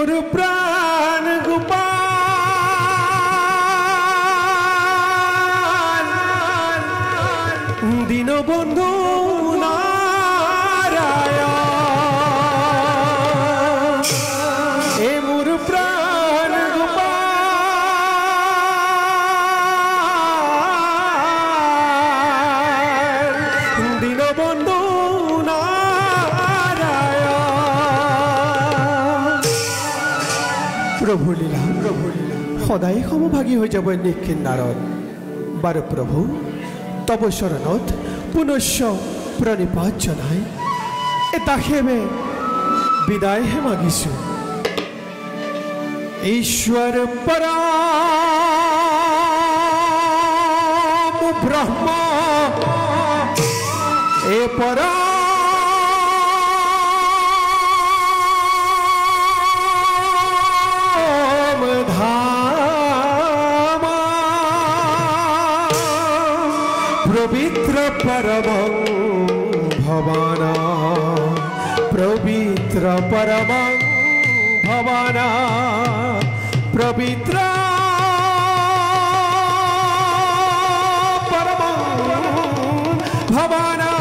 মোর প্রাণ গোপাল দীনবন্ধু নারায়ণ এ মোর প্রাণ গোপাল দীনবন্ধু প্রভু লীলা সদায় সমভাগী হৈ যাব নিক্ষিণ নারদ বাৰু প্ৰভু তব শৰণত পুনশ্চ প্ৰণিপাত জনাই এটা সেৱে বিদায়হে মাগিছো। ঈশ্বৰ পৰম ব্ৰহ্ম এ পৰম পবিত্র পরমং ভবানা পবিত্র পরমং ভবানা পবিত্র পরমং ভবানা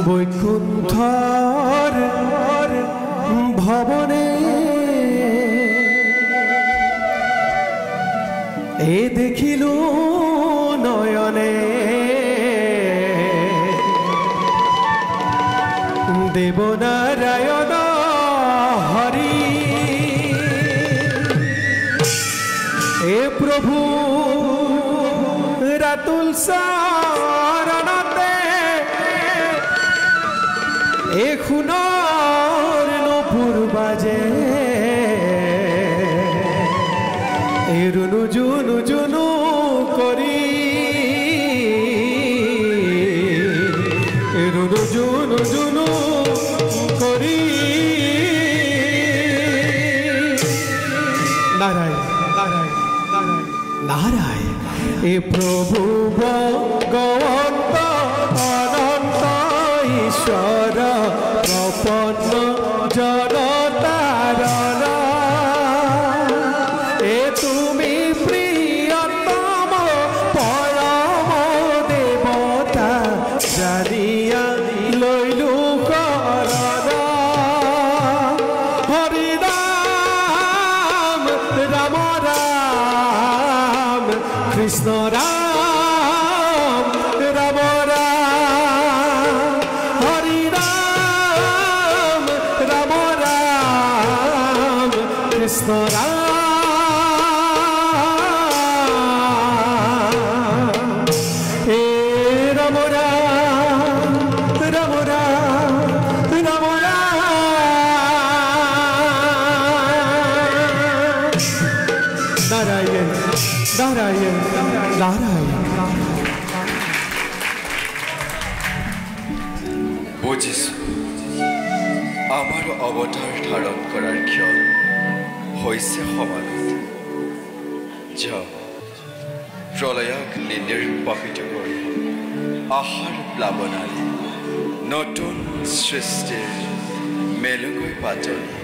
বৈকুণ্ঠর ভবনে এ দেখিলু নয়নে দেবনারায়ণ হরি এ প্রভু রাতুল শরণতে এ খুনর নূপুর বাজে এ রুনু জুনু জুনু করি এ রুনু জুনু জুনু করি নারায়ণ নারায়ণ নারায়ণ নারায়ণ এ প্রভু ভগবন্ত অনন্ত ঈশ্বর প্রপন্ন জনতার তুমি প্রিয়তম পরম দেবতা জানিয়া লইলু করণ হরি রাম রাম রাম কৃষ্ণ রাম রাম রাম হরি রাম রাম রাম কৃষ্ণ রাম নারায়ণ নারায়ণ নারায়ণ বুঝিছো আমার অবতার ধারণ করার ক্ষণ হয়েছে সমানত প্রলয়াগ্নি নির্বাপিত করে আহার প্লাবনালী নতুন সৃষ্টির মেলুগৈ পাতনি